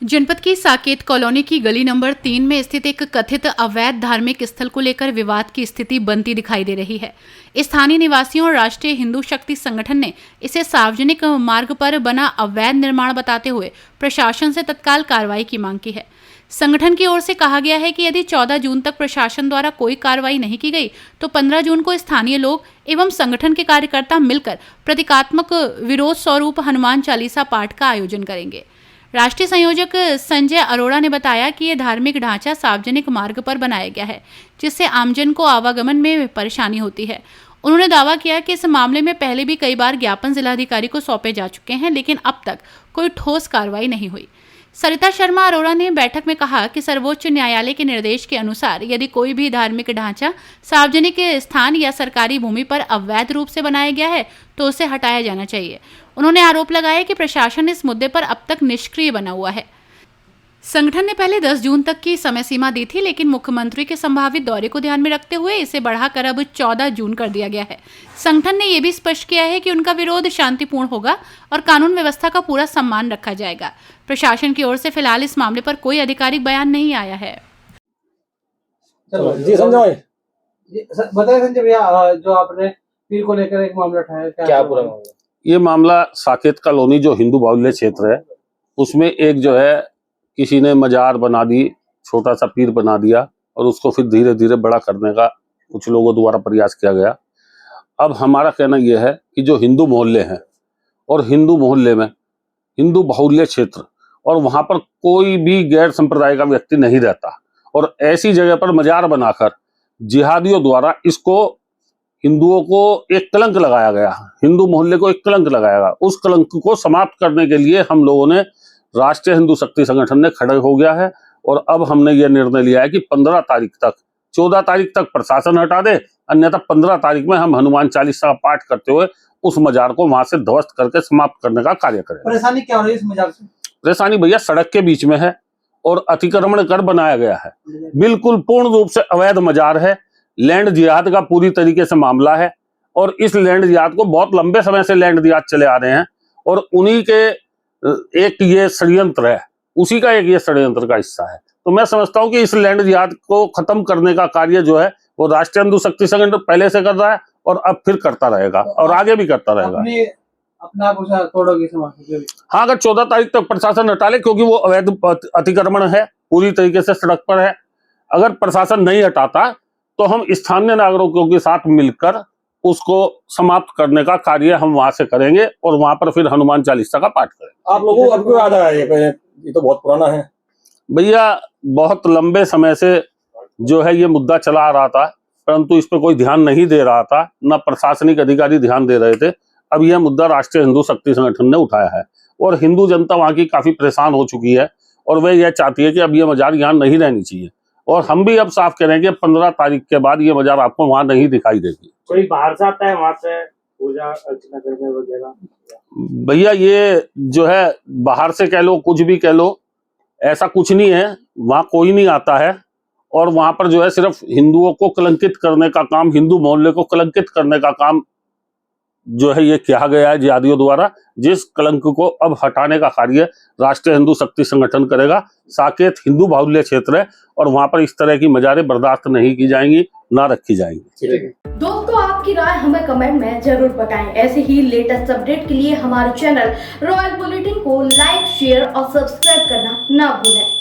जनपद की साकेत कॉलोनी की गली नंबर 3 में स्थित एक कथित अवैध धार्मिक स्थल को लेकर विवाद की स्थिति बनती दिखाई दे रही है। स्थानीय निवासियों और राष्ट्रीय हिंदू शक्ति संगठन ने इसे सार्वजनिक मार्ग पर बना अवैध निर्माण बताते हुए प्रशासन से तत्काल कार्रवाई की मांग की है। संगठन की ओर से कहा गया है कि यदि 14 जून तक प्रशासन द्वारा कोई कार्रवाई नहीं की गई तो 15 जून को स्थानीय लोग एवं संगठन के कार्यकर्ता मिलकर प्रतीकात्मक विरोध स्वरूप हनुमान चालीसा पाठ का आयोजन करेंगे। राष्ट्रीय संयोजक संजय अरोड़ा ने बताया कि यह धार्मिक ढांचा सार्वजनिक मार्ग पर बनाया गया है, जिससे आमजन को आवागमन में परेशानी होती है। उन्होंने दावा किया कि इस मामले में पहले भी कई बार ज्ञापन जिलाधिकारी को सौंपे जा चुके हैं, लेकिन अब तक कोई ठोस कार्रवाई नहीं हुई। सरिता शर्मा अरोड़ा ने बैठक में कहा कि सर्वोच्च न्यायालय के निर्देश के अनुसार यदि कोई भी धार्मिक ढांचा सार्वजनिक स्थान या सरकारी भूमि पर अवैध रूप से बनाया गया है तो उसे हटाया जाना चाहिए। उन्होंने आरोप लगाया कि प्रशासन इस मुद्दे पर अब तक निष्क्रिय बना हुआ है। संगठन ने पहले 10 जून तक की समय सीमा दी थी, लेकिन मुख्यमंत्री के संभावित दौरे को ध्यान में रखते हुए इसे बढ़ाकर अब 14 जून कर दिया गया है। संगठन ने यह भी स्पष्ट किया है कि उनका विरोध शांतिपूर्ण होगा और कानून व्यवस्था का पूरा सम्मान रखा जाएगा। प्रशासन की ओर से फिलहाल इस मामले पर कोई आधिकारिक बयान नहीं आया है। जी संजय बताइए। संजय भैया, जो आपने पीर को लेकर एक मामला उठाया, क्या पूरा मामला? ये मामला साकेत कॉलोनी जो हिंदू बाहुल्य क्षेत्र है, उसमें एक जो है किसी ने मजार बना दी, छोटा सा पीर बना दिया और उसको फिर धीरे धीरे बड़ा करने का कुछ लोगों द्वारा प्रयास किया गया। अब हमारा कहना यह है कि जो हिंदू मोहल्ले हैं और हिंदू मोहल्ले में हिंदू बाहुल्य क्षेत्र और वहां पर कोई भी गैर संप्रदाय का व्यक्ति नहीं रहता, और ऐसी जगह पर मजार बनाकर जिहादियों द्वारा इसको हिंदुओं को एक कलंक लगाया गया, हिंदू मोहल्ले को एक कलंक लगाया गया। उस कलंक को समाप्त करने के लिए हम लोगों ने राष्ट्रीय हिंदू शक्ति संगठन ने खड़े हो गया है, और अब हमने ये निर्णय लिया है कि 15 तारीख तक, 14 तारीख तक प्रशासन हटा दे, अन्यथा 15 तारीख में हम हनुमान चालीसा का पाठ करते हुए उस मजार को वहां से ध्वस्त करके समाप्त करने का कार्य करें। परेशानी क्या हो रही है इस मजार से? परेशानी भैया सड़क के बीच में है और अतिक्रमण कर बनाया गया है, बिल्कुल पूर्ण रूप से अवैध मजार है। लैंड जिहाद का पूरी तरीके से मामला है, और इस लैंड जिहाद को बहुत लंबे समय से लैंड जिहाद चले आ रहे हैं, और उन्हीं के एक ये षड्यंत्र है, उसी का एक ये षड्यंत्र का हिस्सा है। तो मैं समझता हूं कि इस लैंड जिहाद को खत्म करने का कार्य जो है वो राष्ट्रीय हिंदू शक्ति संगठन पहले से कर रहा है और अब फिर करता रहेगा और आगे भी करता रहेगा। अपना तोड़ोगे समाज? हाँ, अगर 14 तारीख तक प्रशासन हटा ले, क्योंकि वो अवैध अतिक्रमण है, पूरी तरीके से सड़क पर है। अगर प्रशासन नहीं हटाता तो हम स्थानीय नागरिकों के साथ मिलकर उसको समाप्त करने का कार्य हम वहां से करेंगे और वहां पर फिर हनुमान चालीसा का पाठ करेंगे। आप लोगों को अब क्यों याद आया? ये तो बहुत पुराना है भैया, बहुत लंबे समय से जो है ये मुद्दा चला आ रहा था, परंतु इस पर कोई ध्यान नहीं दे रहा था, न प्रशासनिक अधिकारी ध्यान दे रहे थे। अब यह मुद्दा राष्ट्रीय हिंदू शक्ति संगठन ने उठाया है, और हिंदू जनता वहां की काफी परेशान हो चुकी है, और वह यह चाहती है कि अब ये मजार यहाँ नहीं रहनी चाहिए। और हम भी अब साफ करेंगे 15 तारीख के बाद ये मजार आपको वहां नहीं दिखाई देगी। कोई बाहर से आता है वहां से पूजा अर्चना करने वगैरह? भैया, ये जो है बाहर से कह लो, कुछ भी कह लो, ऐसा कुछ नहीं है। वहां कोई नहीं आता है, और वहां पर जो है सिर्फ हिंदुओं को कलंकित करने का काम, हिंदू मोहल्ले को कलंकित करने का काम जो है ये किया गया है जिहादियों द्वारा, जिस कलंक को अब हटाने का कार्य राष्ट्रीय हिंदू शक्ति संगठन करेगा। साकेत हिंदू बाहुल्य क्षेत्र है और वहां पर इस तरह की मजारें बर्दाश्त नहीं की जाएंगी, ना रखी जाएंगी। दोस्तों, आपकी राय हमें कमेंट में जरूर बताएं। ऐसे ही लेटेस्ट अपडेट के लिए हमारे चैनल रॉयल बुलेटिन को लाइक, शेयर और सब्सक्राइब करना ना भूलें।